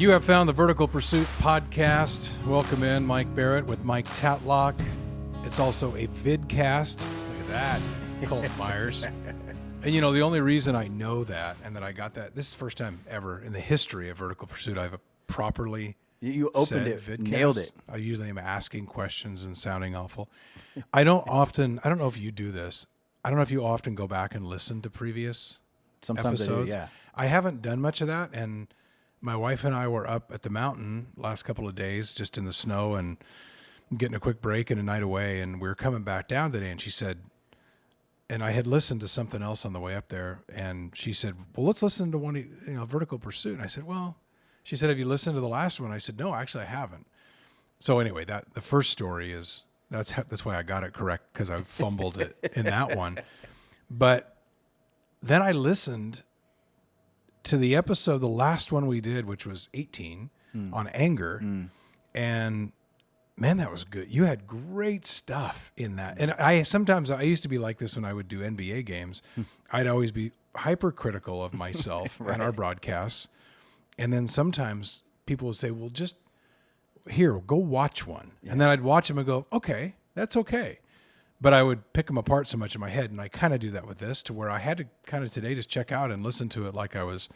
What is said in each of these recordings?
You have found the Vertical Pursuit podcast. Welcome in, Mike Barrett with Mike Tatlock. It's also a vidcast. Look at that, Colt Myers. And you know, the only reason I know that and that I got that, this is the first time ever in the history of Vertical Pursuit I've properly You opened it, vidcast. nailed it. I usually am asking questions and sounding awful. I don't know if you do this. I don't know if you often go back and listen to previous Sometimes episodes. I do, yeah. I haven't done much of that, and my wife and I were up at the mountain last couple of days, just in the snow and getting a quick break and a night away. And we were coming back down today, and she said, and I had listened to something else on the way up there, and she said, well, let's listen to one, Vertical Pursuit. And I said, well, she said, have you listened to the last one? I said, no, actually I haven't. So anyway, the first story is, that's why I got it correct, because I fumbled it in that one. But then I listened to the episode, the last one we did, which was 18 on anger. And man, that was good. You had great stuff in that. And I used to be like this when I would do NBA games. I'd always be hypercritical of myself Right. and our broadcasts. And then sometimes people would say, well, just here, go watch one. Yeah. And then I'd watch them and go, okay, that's okay. But I would pick them apart so much in my head, and I kind of do that with this, to where I had to kind of today just check out and listen to it like I was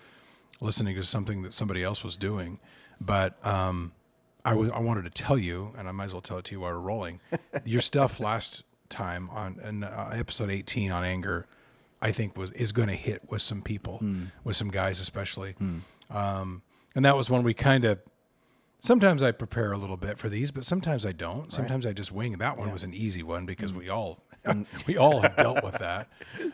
listening to something that somebody else was doing. But I wanted to tell you, and I might as well tell it to you while we're rolling, your stuff last time on episode 18 on anger, I think is going to hit with some people, with some guys especially. And that was when we kind of. Sometimes I prepare a little bit for these, but sometimes I don't. Sometimes I just wing. That one was an easy one because we all have dealt with that.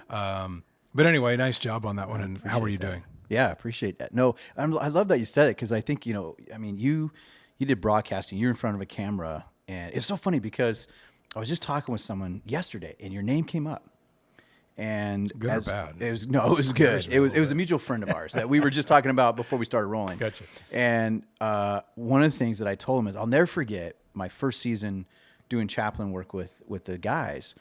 But anyway, nice job on that one. And how are you doing? Yeah, I appreciate that. No, I love that you said it, because I think, you did broadcasting. You're in front of a camera, and it's so funny because I was just talking with someone yesterday, and your name came up. And good or bad? It was good. It was a mutual friend of ours that we were just talking about before we started rolling. Gotcha. And one of the things that I told him is, I'll never forget my first season doing chaplain work with the guys,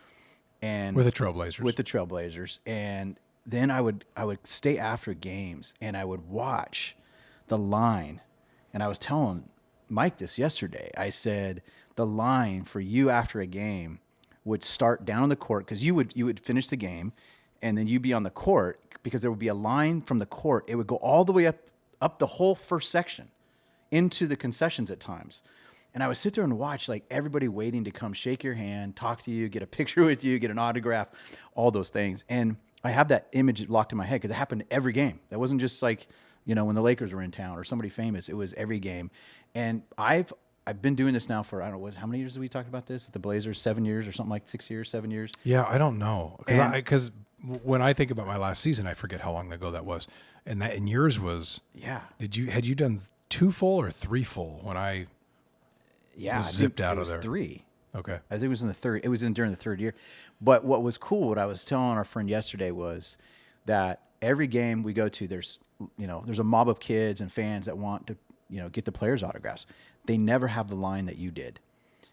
and with the Trailblazers. And then I would stay after games, and I would watch the line. And I was telling Mike this yesterday. I said, the line for you after a game would start down on the court, because you would finish the game, and then you'd be on the court, because there would be a line from the court. It would go all the way up the whole first section into the concessions at times. And I would sit there and watch, like, everybody waiting to come shake your hand, talk to you, get a picture with you, get an autograph, all those things. And I have that image locked in my head, because it happened every game. That wasn't just like, when the Lakers were in town or somebody famous. It was every game. And I've been doing this now for, I don't know, how many years have we talked about this? At the Blazers, 7 years or something, like 6 years, 7 years? Yeah, I don't know. Because when I think about my last season, I forget how long ago that was. And yours was, had you done 2 full or 3 full when I was zipped out of there? 3. Okay. I think it was in the third. It was during the third year. But what was cool, what I was telling our friend yesterday, was that every game we go to, there's a mob of kids and fans that want to, get the players' autographs. They never have the line that you did.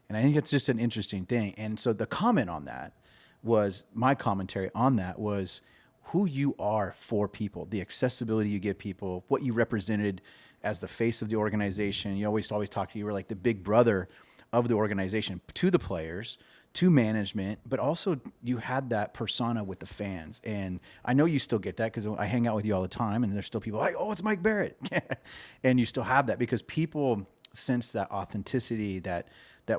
And I think it's just an interesting thing. And so the comment on that was, my commentary on that was, who you are for people, the accessibility you give people, what you represented as the face of the organization. You always talk to you were like the big brother of the organization to the players, to management, but also you had that persona with the fans. And I know you still get that, because I hang out with you all the time, and there's still people like, oh, it's Mike Barrett. And you still have that, because people sense that authenticity, that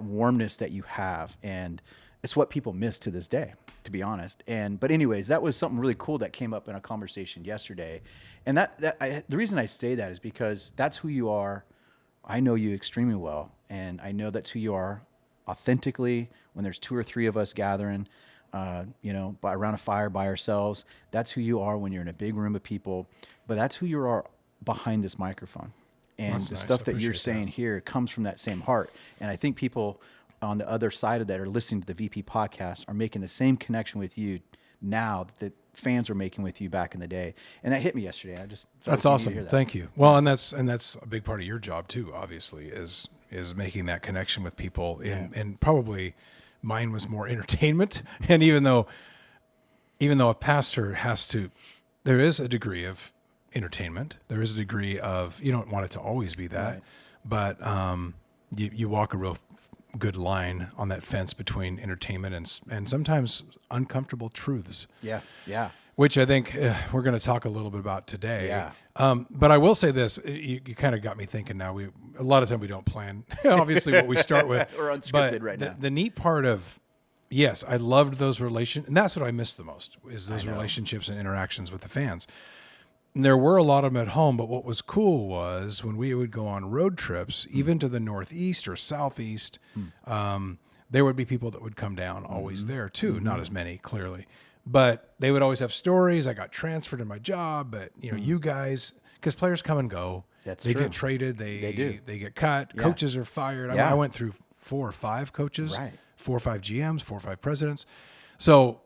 warmness that you have. And it's what people miss to this day, to be honest. But anyways, that was something really cool that came up in a conversation yesterday. And the reason I say that is because that's who you are. I know you extremely well, and I know that's who you are authentically when there's 2 or 3 of us gathering, around a fire by ourselves. That's who you are when you're in a big room of people, but that's who you are behind this microphone. And That's the nice. stuff I that you're appreciate saying here comes from that same heart. And I think people on the other side of that are listening to the VP podcast are making the same connection with you now that fans were making with you back in the day. And that hit me yesterday. That's awesome. Thank you. Well, and that's a big part of your job too, obviously, is making that connection with people. And probably mine was more entertainment. And even though a pastor there is a degree of entertainment. There is a degree of, you don't want it to always be that, Right. but you walk a real good line on that fence between entertainment and sometimes uncomfortable truths. Yeah. Yeah. Which I think we're going to talk a little bit about today. Yeah. But I will say this: you kind of got me thinking. Now a lot of time we don't plan. Obviously, what we start with. We're unscripted but right now. The neat part of, yes, I loved those relations, and that's what I miss the most is those relationships and interactions with the fans. And there were a lot of them at home, but what was cool was when we would go on road trips, even to the Northeast or Southeast, there would be people that would come down always there too. Not as many, clearly. But they would always have stories. I got transferred in my job, but you guys, because players come and go. That's they true. get traded. They do. They get cut. Yeah. Coaches are fired. Yeah. I went through 4 or 5 coaches, Right. 4 or 5 GMs, 4 or 5 presidents. So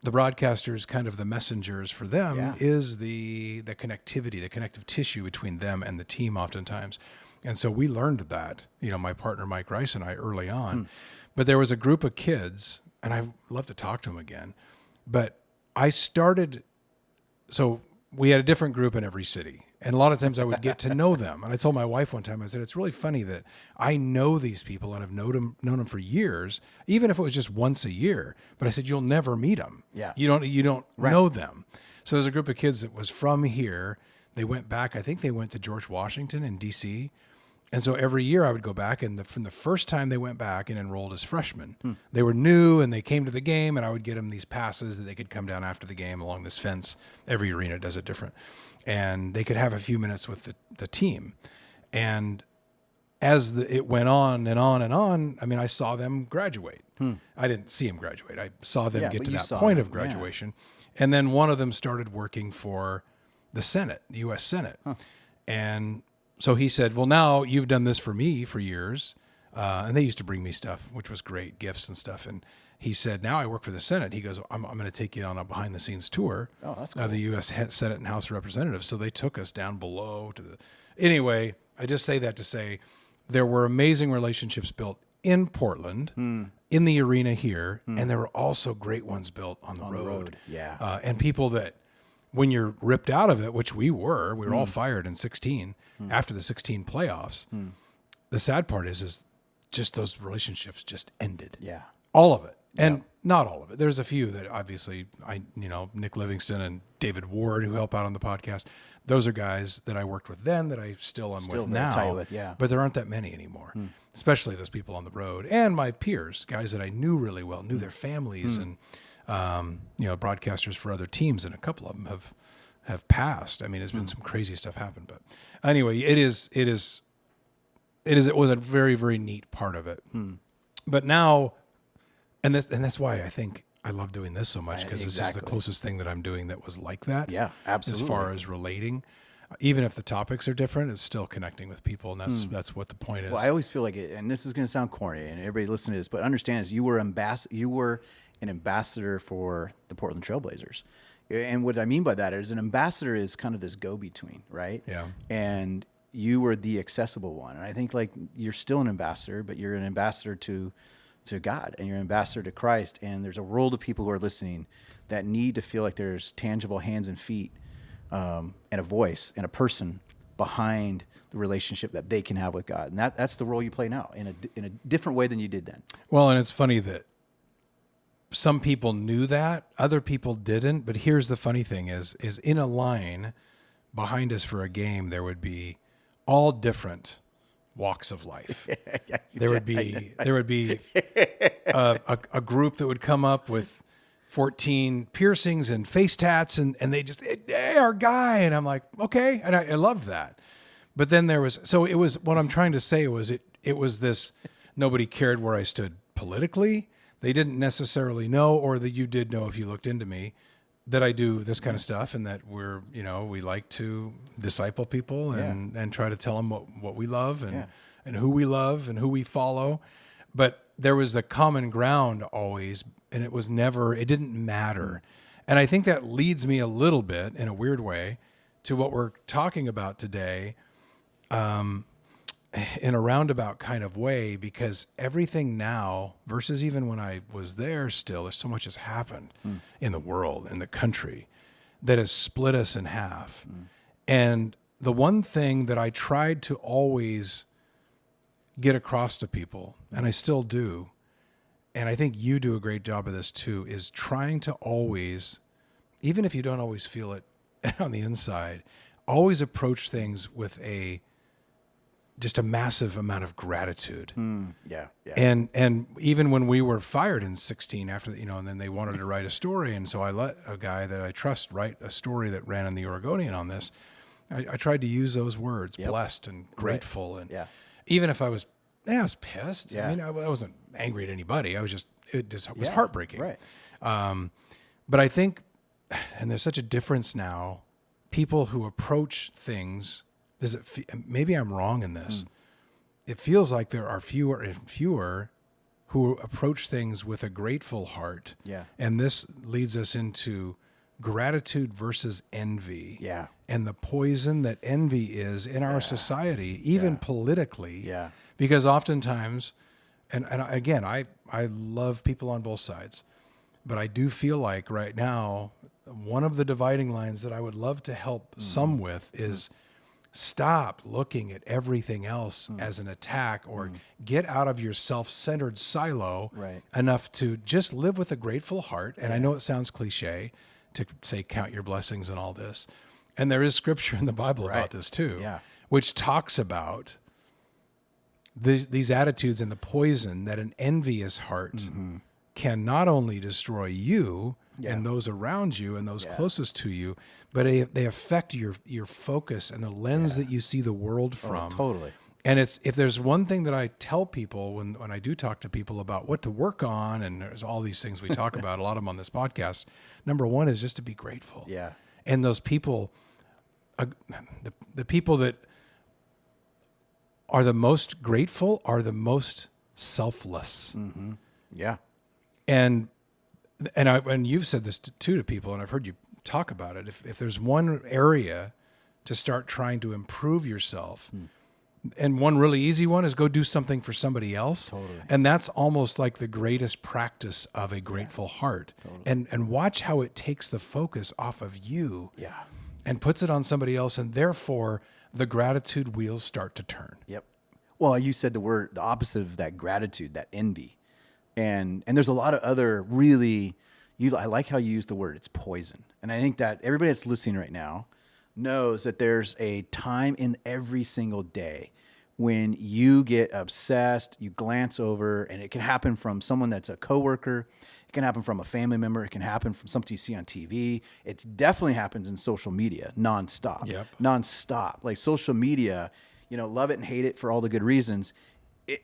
the broadcasters, kind of the messengers for them, Yeah. is the connectivity, the connective tissue between them and the team oftentimes. And so we learned that, my partner Mike Rice and I early on. But there was a group of kids, and I'd love to talk to them again. But I started, so we had a different group in every city. And a lot of times I would get to know them. And I told my wife one time, I said, it's really funny that I know these people and have known them for years, even if it was just once a year. But I said, you'll never meet them. Yeah. You don't know them. So there's a group of kids that was from here. They went back, I think they went to George Washington in DC. And so every year I would go back, and from the first time they went back and enrolled as freshmen, they were new and they came to the game, and I would get them these passes that they could come down after the game along this fence. Every arena does it different. And they could have a few minutes with the team. And as it went on and on and on, I mean, I saw them graduate. I didn't see them graduate. I saw them get but to you that saw point them, of graduation. And then one of them started working for the Senate, the U.S. Senate. And so he said, well, now you've done this for me for years. And they used to bring me stuff, which was great, gifts and stuff. And he said, now I work for the Senate. He goes, I'm going to take you on a behind the scenes tour that's of the U.S. Senate and House of Representatives. So they took us down below to anyway, I just say that to say there were amazing relationships built in Portland, in the arena here. And there were also great ones built on the road. Yeah. And people that, when you're ripped out of it, which we were all fired in 16 after the 16 playoffs. The sad part is just those relationships just ended. Yeah. All of it. And not all of it. There's a few that obviously Nick Livingston and David Ward, who help out on the podcast. Those are guys that I worked with then that I still am with very now. tight with, yeah. But there aren't that many anymore, especially those people on the road and my peers, guys that I knew really well, knew their families and, broadcasters for other teams. And a couple of them have passed. I mean, there's been some crazy stuff happen, but anyway, it was a very, very neat part of it. But now, and that's why I think I love doing this so much, because this is the Exactly. closest thing that I'm doing that was like that. Yeah, absolutely. As far as relating, even if the topics are different, it's still connecting with people, and that's what the point is. Well, I always feel like it, and this is going to sound corny, and everybody listening to this, but understand is you were an ambassador for the Portland Trailblazers. And what I mean by that is an ambassador is kind of this go-between, right? Yeah. And you were the accessible one. And I think like you're still an ambassador, but you're an ambassador to God, and you're an ambassador to Christ. And there's a world of people who are listening that need to feel like there's tangible hands and feet, and a voice and a person behind the relationship that they can have with God. And that's the role you play now in a different way than you did then. Well, and it's funny that some people knew that, other people didn't. But here's the funny thing: is in a line behind us for a game, there would be all different walks of life. There would be a group that would come up with 14 piercings and face tats, and they just, hey, our guy. And I'm like, okay. And I loved that. But then what I'm trying to say was it was this, nobody cared where I stood politically. They didn't necessarily know, or that you did know if you looked into me, that I do this kind of stuff, and that we like to disciple people and try to tell them what we love and who we love and who we follow. But there was the common ground always, and it didn't matter. And I think that leads me a little bit in a weird way to what we're talking about today, in a roundabout kind of way, because everything now versus even when I was there still, there's so much has happened in the world, in the country, that has split us in half. And the one thing that I tried to always get across to people, and I still do, and I think you do a great job of this too, is trying to always, even if you don't always feel it on the inside, always approach things with just a massive amount of gratitude. Yeah. And even when we were fired in 16 after, and then they wanted to write a story. And so I let a guy that I trust write a story that ran in the Oregonian on this. I tried to use those words, blessed and grateful. And even if I was pissed. Yeah. I mean, I wasn't angry at anybody. It was heartbreaking. Right. But I think, and there's such a difference now, people who approach things, maybe I'm wrong in this. It feels like there are fewer and fewer who approach things with a grateful heart. Yeah. And this leads us into gratitude versus envy. Yeah. And the poison that envy is in our society, even politically. Yeah. Because oftentimes, and again, I love people on both sides, but I do feel like right now, one of the dividing lines that I would love to help some with is stop looking at everything else as an attack, or get out of your self-centered silo enough to just live with a grateful heart. And I know it sounds cliche to say, count your blessings and all this. And there is scripture in the Bible about this too, which talks about these attitudes and the poison that an envious heart can not only destroy you and those around you and those closest to you, but they affect your focus and the lens that you see the world from. Totally. And if there's one thing that I tell people when I do talk to people about what to work on, and there's all these things we talk about, a lot of them on this podcast, number one is just to be grateful. Yeah. And those people, the people that are the most grateful are the most selfless. Yeah. And you've said this too to people, and I've heard you talk about it. If there's one area to start trying to improve yourself, and one really easy one is go do something for somebody else. Totally. And that's almost like the greatest practice of a grateful heart. Totally. And watch how it takes the focus off of you and puts it on somebody else. And therefore the gratitude wheels start to turn. Yep. Well, you said the opposite of that gratitude, that envy. And there's a lot of other really, I like how you use the word, it's poison. And I think that everybody that's listening right now knows that there's a time in every single day when you get obsessed, you glance over, and it can happen from someone that's a coworker, it can happen from a family member, it can happen from something you see on TV. It definitely happens in social media, nonstop. Nonstop. Like social media, love it and hate it for all the good reasons.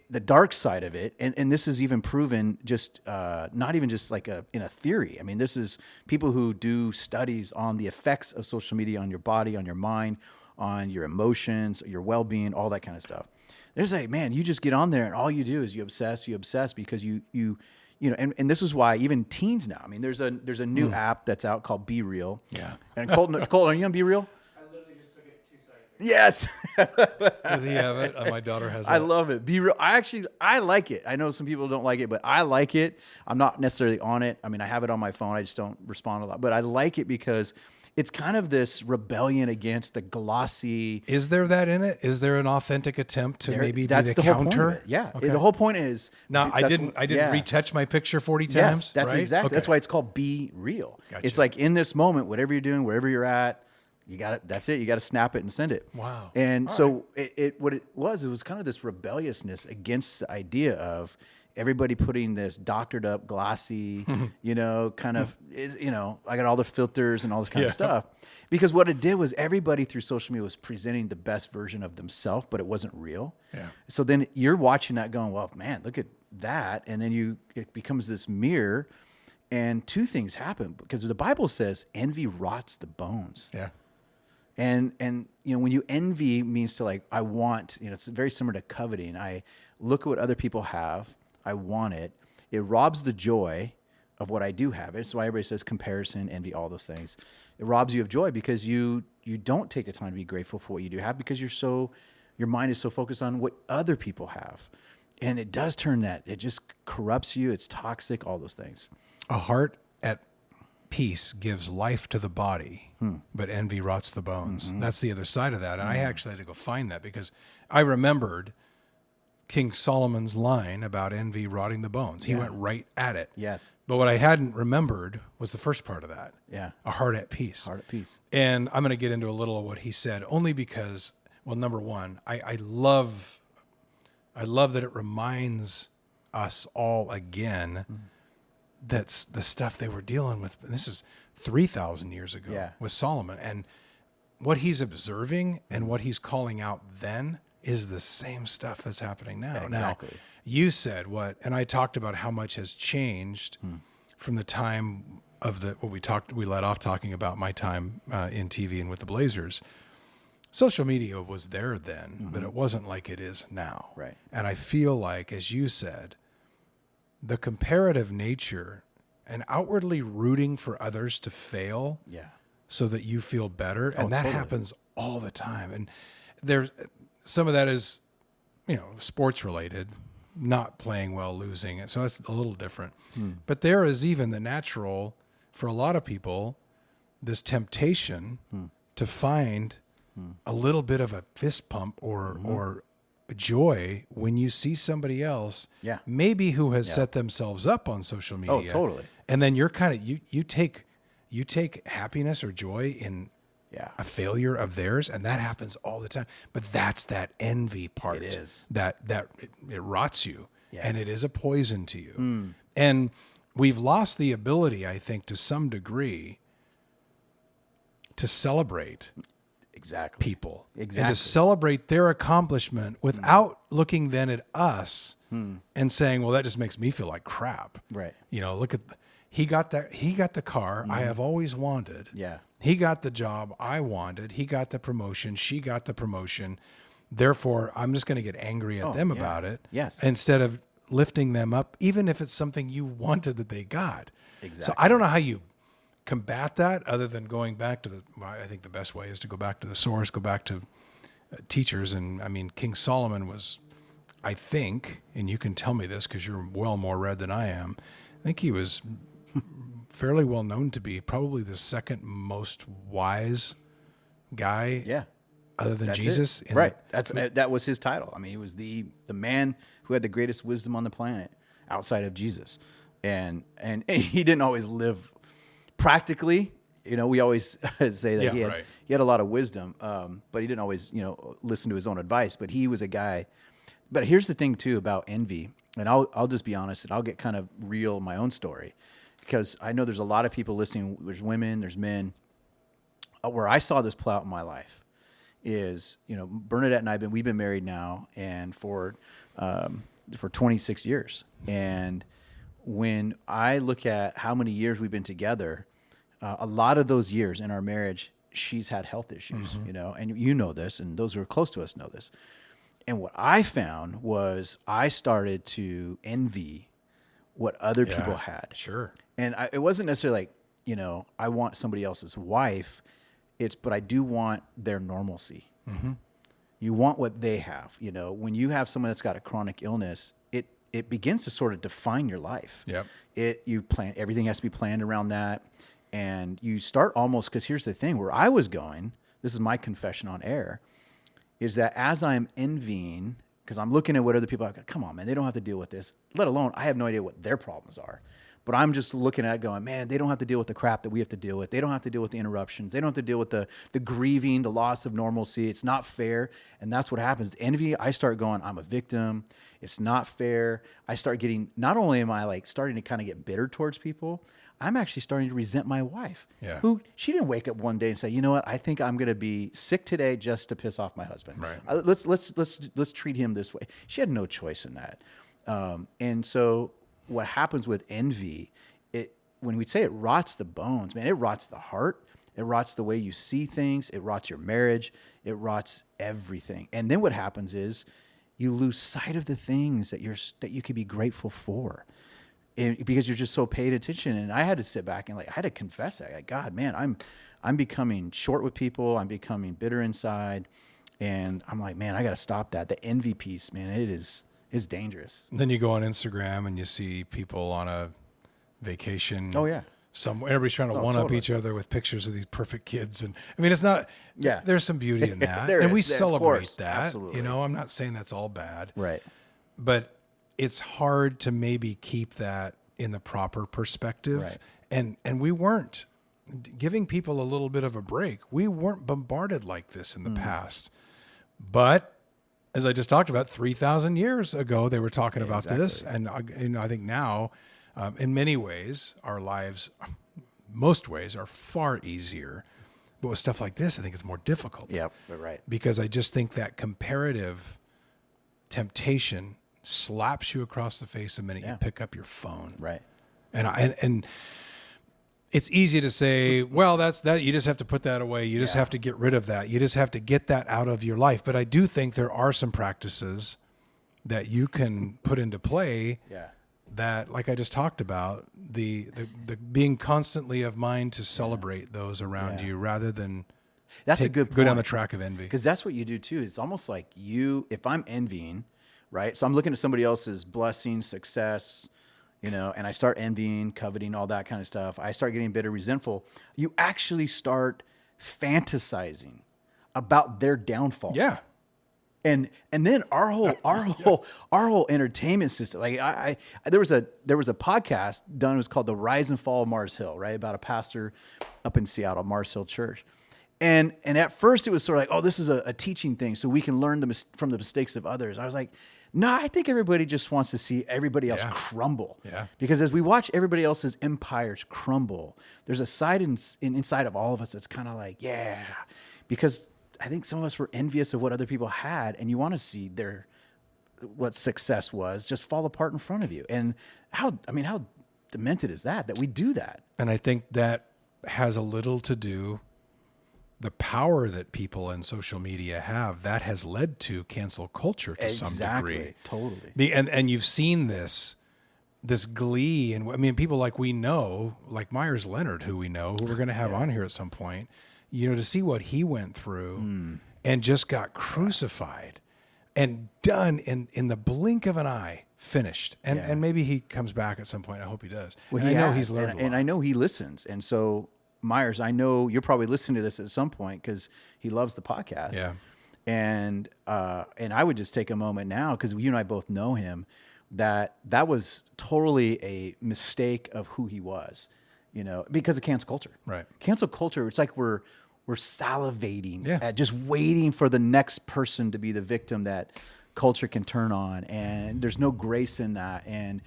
The dark side of it, and this is even proven just not even just like in a theory. I mean, this is people who do studies on the effects of social media on your body, on your mind, on your emotions, your well-being, all that kind of stuff. There's like, man, you just get on there and all you do is you obsess because you and this is why even teens now. I mean, there's a new app that's out called Be Real. Yeah. And Colton, are you on Be Real? Yes. Does he have it? My daughter has it. I love it. Be Real. I like it. I know some people don't like it, but I like it. I'm not necessarily on it. I mean, I have it on my phone. I just don't respond a lot. But I like it because it's kind of this rebellion against the glossy. Is there that in it? Is there an authentic attempt to maybe that's be the whole counter? point of it. Yeah. Okay. The whole point is. Now, I didn't retouch my picture 40 times. Yes, that's right? exactly. Okay. That's why it's called Be Real. Gotcha. It's like in this moment, whatever you're doing, wherever you're at, you got it. That's it. You got to snap it and send it. Wow. And so it was kind of this rebelliousness against the idea of everybody putting this doctored up, glossy, kind of, I got all the filters and all this kind of stuff. Because what it did was everybody through social media was presenting the best version of themselves, but it wasn't real. Yeah. So then you're watching that going, well, man, look at that. And then it becomes this mirror, and two things happen because the Bible says envy rots the bones. Yeah. And when you envy means to like, I want, it's very similar to coveting. I look at what other people have. I want it. It robs the joy of what I do have. It's why everybody says comparison, envy, all those things. It robs you of joy because you don't take the time to be grateful for what you do have because your mind is so focused on what other people have. And it does turn that. It just corrupts you. It's toxic, all those things. A heart at peace gives life to the body, but envy rots the bones. That's the other side of that. And I actually had to go find that because I remembered King Solomon's line about envy rotting the bones. He went right at it. Yes. But what I hadn't remembered was the first part of that. Yeah. A heart at peace. Heart at peace. And I'm going to get into a little of what he said, only because, well, number one, I love that it reminds us all again that's the stuff they were dealing with. This is 3,000 years ago with Solomon. And what he's observing and what he's calling out then is the same stuff that's happening now. Exactly. Now, you said and I talked about how much has changed from the time of we let off talking about my time in TV and with the Blazers. Social media was there then, but it wasn't like it is now. Right. And I feel like, as you said, the comparative nature and outwardly rooting for others to fail so that you feel better. And that happens all the time. And there's some of that is, sports related, not playing well, losing. So that's a little different. But there is even the natural, for a lot of people, this temptation to find a little bit of a fist pump or joy when you see somebody else, maybe who has set themselves up on social media. Oh, totally. And then you're kind of, you take happiness or joy in a failure of theirs, and that happens all the time. But that's that envy part. It is. That it rots you, and it is a poison to you. And we've lost the ability, I think, to some degree, to celebrate people. Exactly. And to celebrate their accomplishment without looking then at us and saying, well, that just makes me feel like crap. Right. Look at, he got the car I have always wanted. Yeah. He got the job I wanted. He got the promotion. She got the promotion. Therefore, I'm just going to get angry at them about it. Yes. Instead of lifting them up, even if it's something you wanted that they got. Exactly. So I don't know how you combat that other than going back to I think the best way is to go back to the source, go back to teachers. And I mean, King Solomon was, I think, and you can tell me this because you're well more read than I am, I think he was fairly well known to be probably the second most wise guy other than Jesus. Right. That was his title. I mean, he was the man who had the greatest wisdom on the planet outside of Jesus. And he didn't always live practically. We always say that he had a lot of wisdom, but he didn't always, listen to his own advice. But he was a guy. But here's the thing too about envy, and I'll just be honest, and I'll get kind of real in my own story, because I know there's a lot of people listening. There's women, there's men. Where I saw this play out in my life is, Bernadette and we've been married now, and for 26 years. And when I look at how many years we've been together, a lot of those years in our marriage, she's had health issues, and you know this, and those who are close to us know this. And what I found was I started to envy what other people had. Sure. And it wasn't necessarily like, I want somebody else's wife. But I do want their normalcy. Mm-hmm. You want what they have. When you have someone that's got a chronic illness, it begins to sort of define your life. Yep. Everything has to be planned around that. And you start almost, because here's the thing, where I was going, this is my confession on air, is that as I'm envying, because I'm looking at what other people are, come on, man, they don't have to deal with this, let alone I have no idea what their problems are. But I'm just looking at it going, man, they don't have to deal with the crap that we have to deal with. They don't have to deal with the interruptions. They don't have to deal with the grieving, the loss of normalcy. It's not fair. And that's what happens. Envy, I start going, I'm a victim. It's not fair. I start getting, not only am I like starting to kind of get bitter towards people, I'm actually starting to resent my wife. Yeah. Who, she didn't wake up one day and say, you know what, I think I'm going to be sick today just to piss off my husband. Right. Let's treat him this way. She had no choice in that. And so what happens with envy, when we say it rots the bones, man, it rots the heart. It rots the way you see things. It rots your marriage. It rots everything. And then what happens is you lose sight of the things that you could be grateful for, because you're just so paid attention. And I had to sit back and I had to confess that, like, God, man, I'm becoming short with people. I'm becoming bitter inside, and I'm like, man, I got to stop that. The envy piece, man, it's dangerous. Then you go on Instagram and you see people on a vacation. Oh yeah. Everybody's trying to one up totally. each other with pictures of these perfect kids. And I mean, it's not, Yeah. there's some beauty in that. There and we is, of celebrate course, that. absolutely. You know, I'm not saying that's all bad, Right. but it's hard to maybe keep that in the proper perspective. Right. And we weren't giving people a little bit of a break. We weren't bombarded like this in the past. But as I just talked about, 3,000 years ago, they were talking about this. And I think now, in many ways, our lives, most ways, are far easier. But with stuff like this, I think it's more difficult. Yep. Right. Because I just think that comparative temptation slaps you across the face the minute you pick up your phone. Right. And it's easy to say, well, that's that. You just have to put that away. You just have to get rid of that. You just have to get that out of your life. But I do think there are some practices that you can put into play that, like I just talked about, the being constantly of mind to celebrate those around you rather than That's a good point. go down the track of envy. Because that's what you do too. It's almost like if I'm envying, right? So I'm looking at somebody else's blessing, success, and I start envying, coveting, all that kind of stuff. I start getting bitter, resentful. You actually start fantasizing about their downfall. Yeah. And then our whole entertainment system. Like there was a podcast done. It was called The Rise and Fall of Mars Hill, right? About a pastor up in Seattle, Mars Hill Church. And at first it was sort of like, oh, this is a teaching thing, so we can learn from the mistakes of others. I was like, no, I think everybody just wants to see everybody else crumble. Yeah. Because as we watch everybody else's empires crumble, there's a side inside of all of us that's kind of like, yeah, because I think some of us were envious of what other people had, and you want to see what success was just fall apart in front of you. And how demented is that we do that? And I think that has a little to do, the power that people in social media have, that has led to cancel culture to some degree. Totally. And you've seen this glee. And I mean, people like Myers Leonard, who we know, who we're going to have on here at some point, to see what he went through and just got crucified and done in the blink of an eye, finished. And maybe he comes back at some point. I hope he does. Well, and I know he's learned a lot. And I know he listens. And so, Myers, I know you're probably listening to this at some point because he loves the podcast. Yeah. And I would just take a moment now, because you and I both know him, that was totally a mistake of who he was, because of cancel culture. Right. Cancel culture, it's like we're salivating at just waiting for the next person to be the victim that culture can turn on. And there's no grace in that. And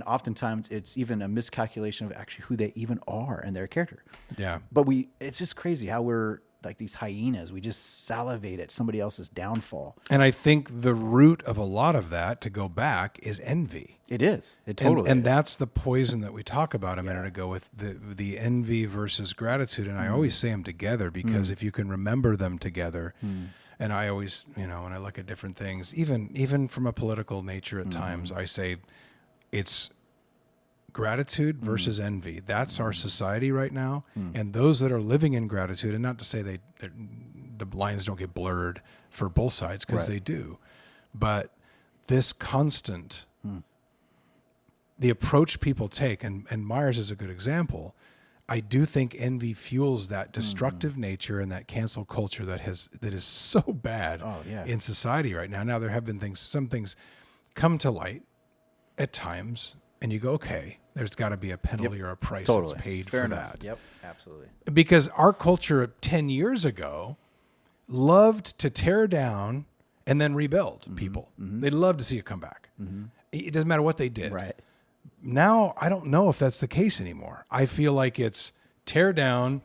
oftentimes it's even a miscalculation of actually who they even are and their character. Yeah. But it's just crazy how we're like these hyenas. We just salivate at somebody else's downfall. And I think the root of a lot of that, to go back, is envy. It is. It totally and is. that's the poison that we talked about a minute ago with the envy versus gratitude. And I always say them together, because if you can remember them together, and I always, when I look at different things, even from a political nature at times, I say it's gratitude versus envy. That's our society right now. And those that are living in gratitude, and not to say the lines don't get blurred for both sides, because they do, but this constant, the approach people take, and Myers is a good example. I do think envy fuels that destructive nature and that cancel culture that is so bad in society right now. Now, there have been some things come to light at times, and you go, okay, there's got to be a penalty or a price that's paid for that. Yep, absolutely. Because our culture 10 years ago loved to tear down and then rebuild people. They loved to see it come back. It doesn't matter what they did. Right. Now, I don't know if that's the case anymore. I feel like it's tear down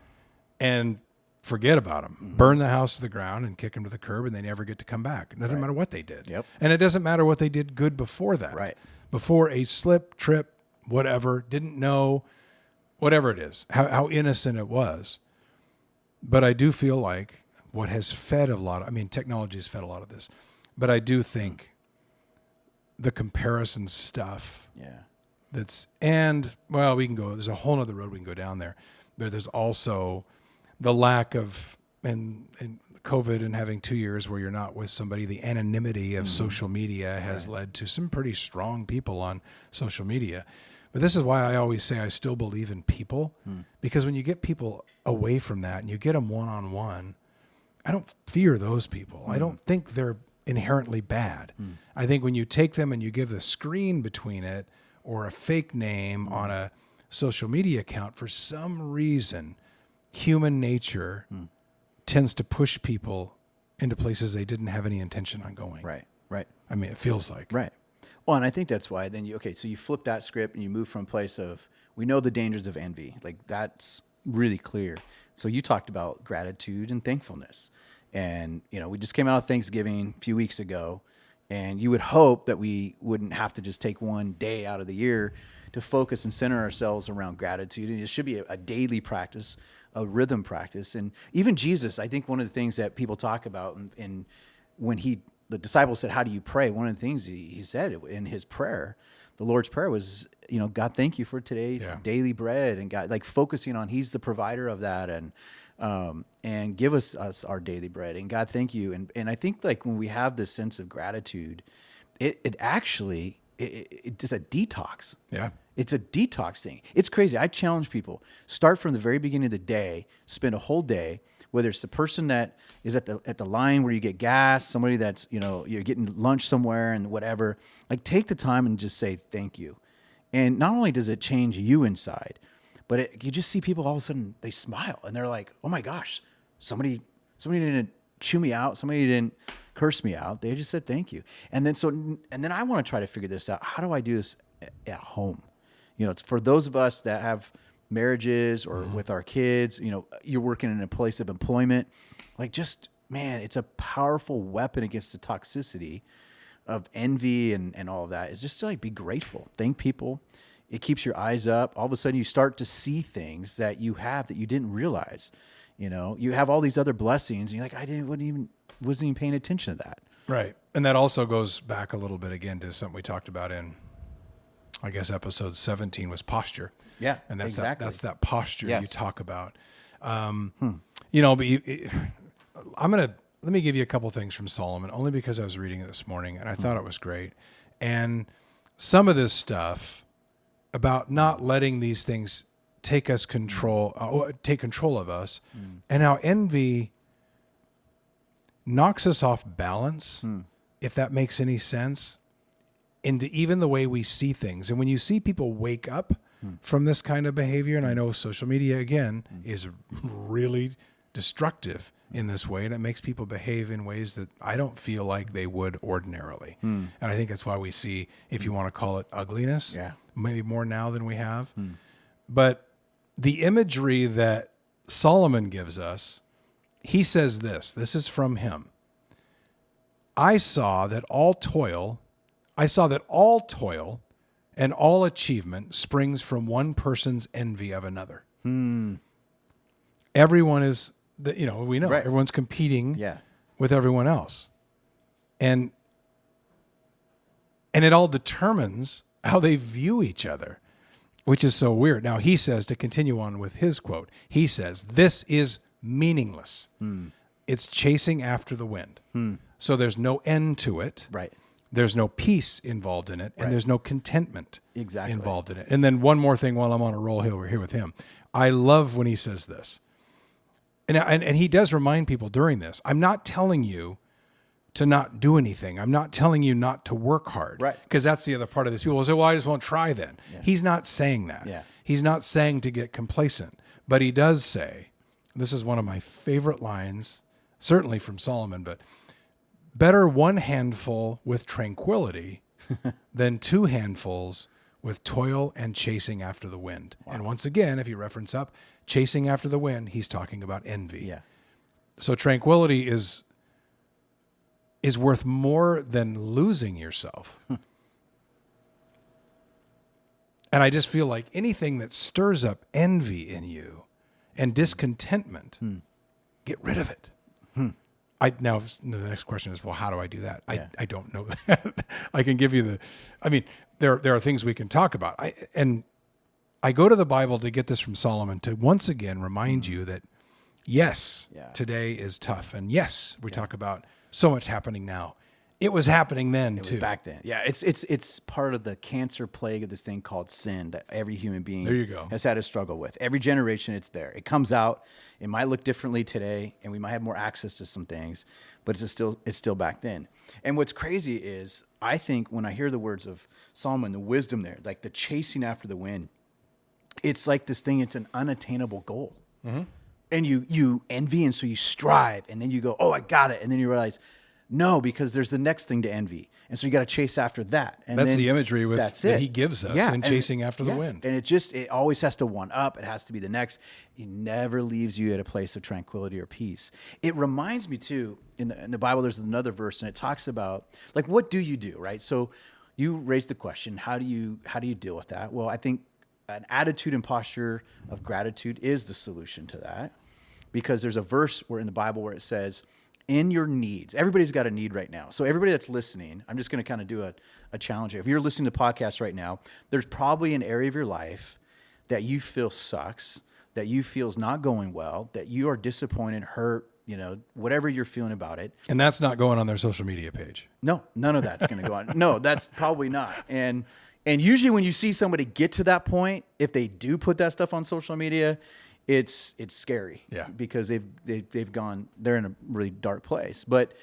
and forget about them. Burn the house to the ground and kick them to the curb, and they never get to come back. It doesn't matter what they did. Yep. And it doesn't matter what they did good before that. Right. Before a slip, trip, whatever, didn't know, whatever it is, how innocent it was. But I do feel like what has fed technology has fed a lot of this. But I do think the comparison stuff. Yeah. There's a whole other road we can go down there. But there's also the lack of, and COVID and having 2 years where you're not with somebody, the anonymity of social media has led to some pretty strong people on social media. But this is why I always say I still believe in people, because when you get people away from that and you get them one-on-one, I don't fear those people. I don't think they're inherently bad. I think when you take them and you give a screen between it or a fake name on a social media account, for some reason, human nature tends to push people into places they didn't have any intention on going. Right. Right. I mean, it feels like. Right. Well, and I think that's why then so you flip that script and you move from a place of, we know the dangers of envy. Like that's really clear. So you talked about gratitude and thankfulness. And, we just came out of Thanksgiving a few weeks ago, and you would hope that we wouldn't have to just take one day out of the year to focus and center ourselves around gratitude. And it should be a daily practice, a rhythm practice. And even Jesus, I think one of the things that people talk about, and when the disciples said, how do you pray? One of the things he said in his prayer, the Lord's Prayer, was, God, thank you for today's daily bread, and God, like focusing on He's the provider of that, and give us our daily bread, and God, thank you. And I think like when we have this sense of gratitude, it actually it's a detox. Yeah. It's a detox thing. It's crazy. I challenge people, start from the very beginning of the day, spend a whole day, whether it's the person that is at the line where you get gas, somebody that's, you're getting lunch somewhere and whatever, like take the time and just say, thank you. And not only does it change you inside, but you just see people all of a sudden, they smile and they're like, oh my gosh, somebody didn't chew me out. Somebody didn't curse me out. They just said, thank you. And then I want to try to figure this out. How do I do this at home? It's for those of us that have marriages or with our kids, you're working in a place of employment, like just, man, it's a powerful weapon against the toxicity of envy and all of that, is just to like be grateful, thank people. It keeps your eyes up. All of a sudden you start to see things that you have that you didn't realize. You have all these other blessings and you're like, wasn't even paying attention to that. Right. And that also goes back a little bit again to something we talked about in, I guess, episode 17 was posture. Yeah, and that's exactly. that's that posture Yes. you talk about. But let me give you a couple things from Solomon, only because I was reading it this morning and I thought it was great. And some of this stuff about not letting these things take control of us, and how envy knocks us off balance, if that makes any sense, into even the way we see things. And when you see people wake up from this kind of behavior, and I know social media, again, is really destructive in this way, and it makes people behave in ways that I don't feel like they would ordinarily. And I think that's why we see, if you want to call it ugliness, maybe more now than we have. But the imagery that Solomon gives us, he says this is from him. I saw that all toil and all achievement springs from one person's envy of another. Everyone is, we know, right. Everyone's competing with everyone else. And it all determines how they view each other, which is so weird. Now, he says, to continue on with his quote, he says, this is meaningless. It's chasing after the wind. So there's no end to it. Right. There's no peace involved in it, and there's no contentment involved in it. And then one more thing while I'm on a roll here with him. I love when he says this. And he does remind people during this, I'm not telling you to not do anything. I'm not telling you not to work hard. Right. Because that's the other part of this. People will say, well, I just won't try then. Yeah. He's not saying that. Yeah. He's not saying to get complacent. But he does say, this is one of my favorite lines, certainly from Solomon, but better one handful with tranquility than two handfuls with toil and chasing after the wind. Wow. And once again, if you reference up, chasing after the wind, he's talking about envy. Yeah. So tranquility is worth more than losing yourself. And I just feel like anything that stirs up envy in you and discontentment, get rid of it. Now the next question is, well, how do I do that? I don't know that. I can give you there are things we can talk about. I go to the Bible to get this from Solomon to once again remind you that yes, today is tough. And yes, we talk about so much happening now. it was happening then It was too. back then. Yeah, it's part of the cancer plague of this thing called sin that every human being There you go. has had to struggle with. Every generation, it's there. It comes out. It might look differently today, and we might have more access to some things, but it's still back then. And what's crazy is, I think when I hear the words of Solomon, the wisdom there, like the chasing after the wind, it's like this thing. It's an unattainable goal, and you envy, and so you strive, and then you go, oh, I got it, and then you realize, no, because there's the next thing to envy, and so you got to chase after that. And That's then the imagery that's that it. he gives us Yeah, in and- chasing after the yeah, wind. and it always has to one up. It has to be the next. It never leaves you at a place of tranquility or peace. It reminds me too, in the Bible, there's another verse, and it talks about, like, what do you do, right? So you raised the question, how do you deal with that? Well, I think an attitude and posture of gratitude is the solution to that, because there's a verse in the Bible where it says, in your needs, everybody's got a need right now. So everybody that's listening, I'm just going to kind of do a challenge here. If you're listening to podcasts right now, there's probably an area of your life that you feel sucks, that you feel is not going well, that you are disappointed, hurt, whatever you're feeling about it. And that's not going on their social media page. No, none of that's going to go on. No, that's probably not. And usually when you see somebody get to that point, if they do put that stuff on social media, it's scary. Yeah. Because they're in a really dark place. But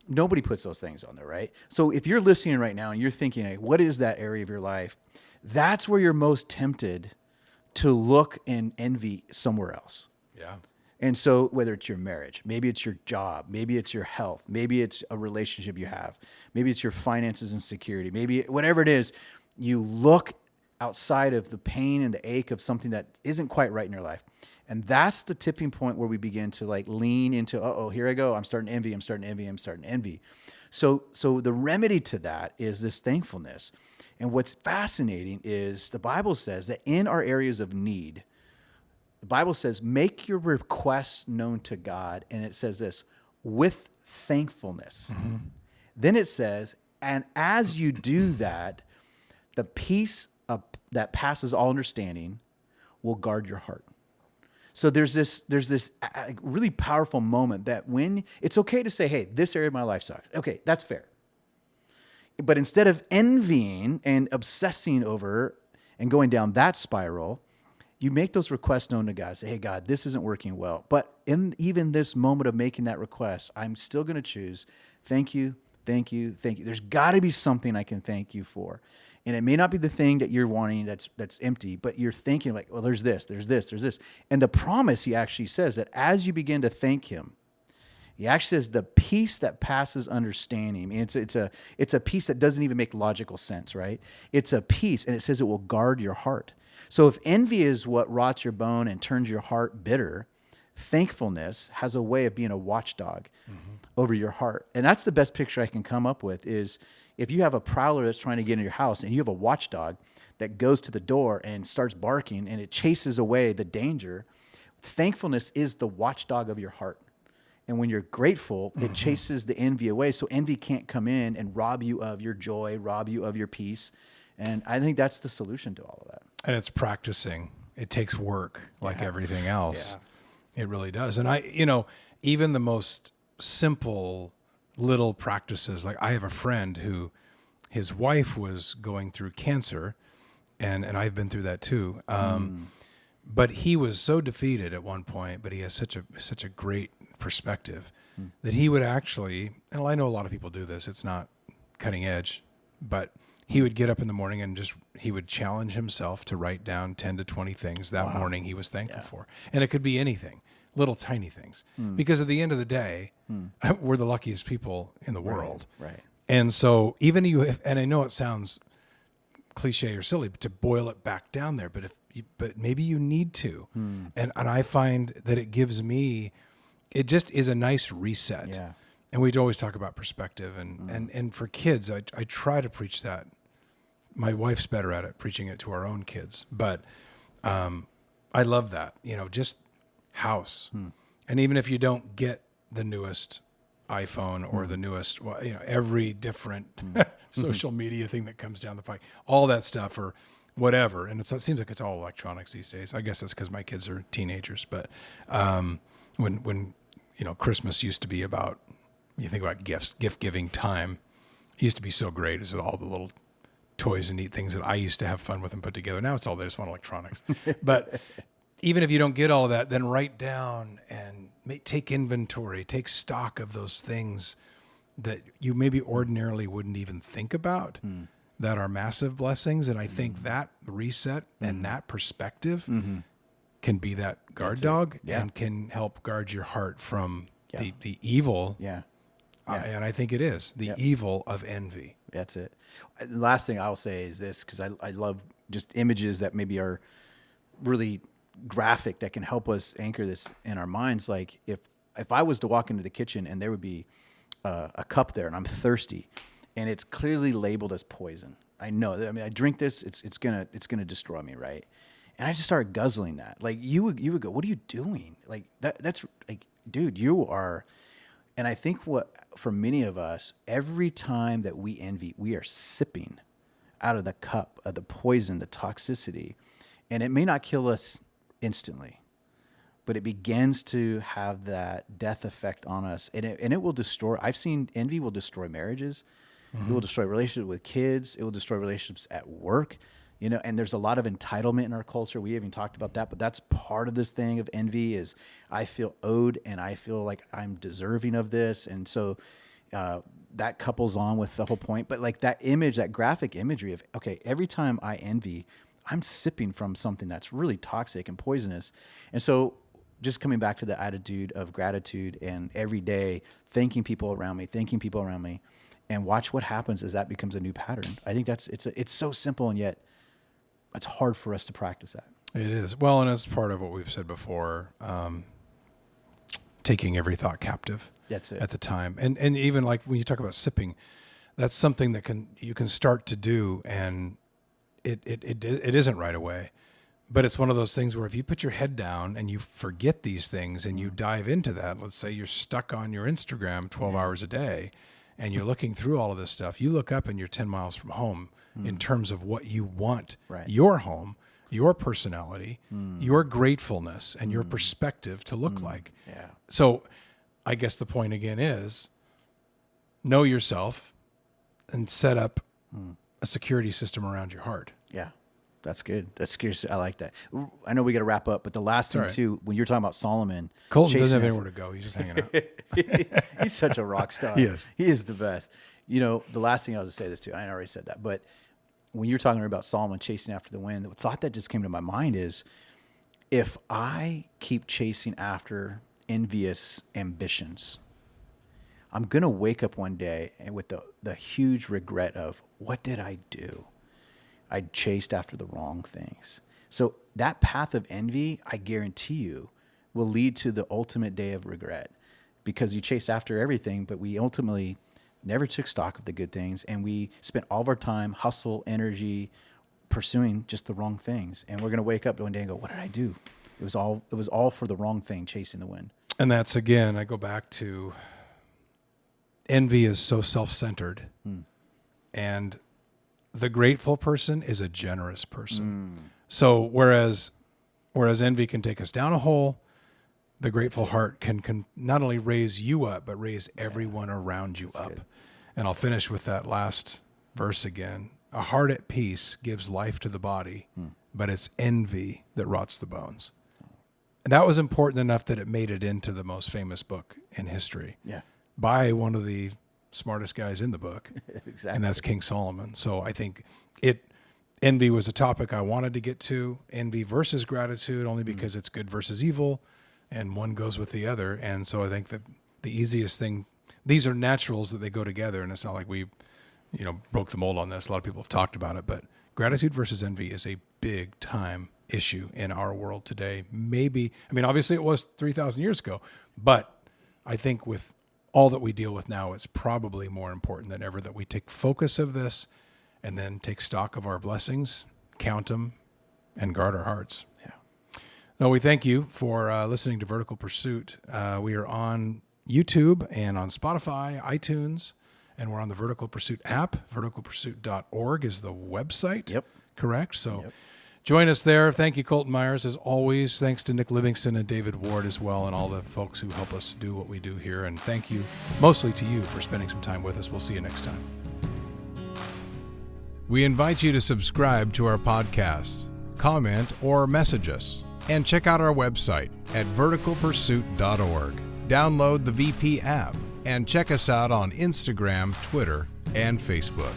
nobody puts those things on there, right? So if you're listening right now and you're thinking, hey, what is that area of your life? That's where you're most tempted to look and envy somewhere else. Yeah. And so whether it's your marriage, maybe it's your job, maybe it's your health, maybe it's a relationship you have, maybe it's your finances and security, maybe whatever it is, you look outside of the pain and the ache of something that isn't quite right in your life. And that's the tipping point where we begin to like lean into, here I go. I'm starting to envy. So the remedy to that is this thankfulness. And what's fascinating is the Bible says that in our areas of need, the Bible says, make your requests known to God. And it says this, with thankfulness. Mm-hmm. Then it says, and as you do that, the peace that passes all understanding will guard your heart. So there's this really powerful moment that when it's okay to say, hey, this area of my life sucks. Okay, that's fair. But instead of envying and obsessing over and going down that spiral, you make those requests known to God. Say, hey, God, this isn't working well. But in even this moment of making that request, I'm still going to choose, thank you, thank you, thank you. There's got to be something I can thank you for. And it may not be the thing that you're wanting that's empty, but you're thinking like, well, there's this. And the promise, he actually says that as you begin to thank him, he actually says the peace that passes understanding. I mean, it's a peace that doesn't even make logical sense, right? It's a peace, and it says it will guard your heart. So if envy is what rots your bone and turns your heart bitter, thankfulness has a way of being a watchdog over your heart. And that's the best picture I can come up with is if you have a prowler that's trying to get in your house and you have a watchdog that goes to the door and starts barking and it chases away the danger, thankfulness is the watchdog of your heart. And when you're grateful, it chases the envy away. So envy can't come in and rob you of your joy, rob you of your peace. And I think that's the solution to all of that. And it's practicing. It takes work like everything else. Yeah. It really does. And even the most simple little practices, like I have a friend who his wife was going through cancer and I've been through that too. But he was so defeated at one point, but he has such a great perspective that he would actually, and I know a lot of people do this, it's not cutting edge, but he would get up in the morning and he would challenge himself to write down 10 to 20 things that morning he was thankful for. And it could be anything, little tiny things. Because at the end of the day, we're the luckiest people in the world. Right. And so even and I know it sounds cliche or silly, but to boil it back down there, but maybe you need to. And I find that it gives me, it just is a nice reset. Yeah. And we always talk about perspective and for kids, I try to preach that. My wife's better at it, preaching it to our own kids, but I love that, just house. And even if you don't get the newest iPhone or the newest, every different social media thing that comes down the pike, all that stuff or whatever. And it seems like it's all electronics these days. I guess that's because my kids are teenagers, but when Christmas used to be about, you think about gifts, gift giving time. used to be so great is all the little toys and neat things that I used to have fun with and put together. Now it's all they just want electronics. But even if you don't get all of that, then write down and take inventory, take stock of those things that you maybe ordinarily wouldn't even think about that are massive blessings. And I think that reset and that perspective can be that guard dog and can help guard your heart from the evil. And I think it is the evil of envy. That's it. The last thing I'll say is this, because I love just images that maybe are really graphic that can help us anchor this in our minds. Like if I was to walk into the kitchen and there would be a cup there and I'm thirsty and it's clearly labeled as poison. I know that, I mean, I drink this, it's gonna destroy me, right? And I just started guzzling that. Like you would go, what are you doing? Like that's like, dude, you are. And I think for many of us, every time that we envy, we are sipping out of the cup of the poison, the toxicity, and it may not kill us instantly, but it begins to have that death effect on us, and it will destroy. I've seen envy will destroy marriages. It will destroy relationships with kids. It will destroy relationships at work. You know, and there's a lot of entitlement in our culture. We haven't talked about that, but that's part of this thing of envy is I feel owed and I feel like I'm deserving of this. And so that couples on with the whole point. But like that image, that graphic imagery of, okay, every time I envy, I'm sipping from something that's really toxic and poisonous. And so just coming back to the attitude of gratitude and every day thanking people around me, and watch what happens as that becomes a new pattern. I think it's so simple, and yet it's hard for us to practice that. It is. Well, and it's part of what we've said before, taking every thought captive. That's it. At the time. And even like when you talk about sipping, that's something that you can start to do, and it isn't right away. But it's one of those things where if you put your head down and you forget these things and you dive into that, let's say you're stuck on your Instagram 12 hours a day and you're looking through all of this stuff, you look up and you're 10 miles from home in terms of what you want, your home, your personality, your gratefulness, and your perspective to look like. Yeah. So I guess the point again is know yourself and set up a security system around your heart. Yeah. That's good. That's good. I like that. I know we got to wrap up, but the last thing too, when you're talking about Solomon, Colton doesn't have anywhere to go. He's just hanging out. He's such a rock star. He is. He is the best. You know, the last thing I'll just say this too. I already said that, but when you're talking about Solomon chasing after the wind, the thought that just came to my mind is, if I keep chasing after envious ambitions, I'm gonna wake up one day and with the huge regret of, what did I do? I chased after the wrong things. So that path of envy, I guarantee you, will lead to the ultimate day of regret, because you chase after everything, but we ultimately never took stock of the good things, and we spent all of our time, hustle, energy, pursuing just the wrong things. And we're going to wake up one day and go, what did I do? It was all for the wrong thing, chasing the wind. And that's, again, I go back to envy is so self-centered. And the grateful person is a generous person. So whereas envy can take us down a hole, the grateful heart can not only raise you up, but raise everyone around you up. Good. And I'll finish with that last verse again. A heart at peace gives life to the body, but it's envy that rots the bones. And that was important enough that it made it into the most famous book in history by one of the smartest guys in the book. Exactly. And that's King Solomon. So I think envy was a topic I wanted to get to. Envy versus gratitude, only because it's good versus evil, and one goes with the other. And so I think that the easiest thing, these are naturals that they go together, and it's not like we, broke the mold on this. A lot of people have talked about it, but gratitude versus envy is a big time issue in our world today. Obviously it was 3,000 years ago, but I think with all that we deal with now, it's probably more important than ever that we take focus of this and then take stock of our blessings, count them, and guard our hearts. Yeah. No, we thank you for listening to Vertical Pursuit. We are on YouTube and on Spotify, iTunes, and we're on the Vertical Pursuit app. Verticalpursuit.org is the website. Yep. Correct? So join us there. Thank you, Colton Myers, as always. Thanks to Nick Livingston and David Ward as well, and all the folks who help us do what we do here. And thank you mostly to you for spending some time with us. We'll see you next time. We invite you to subscribe to our podcast, comment, or message us, and check out our website at verticalpursuit.org. Download the VP app and check us out on Instagram, Twitter, and Facebook.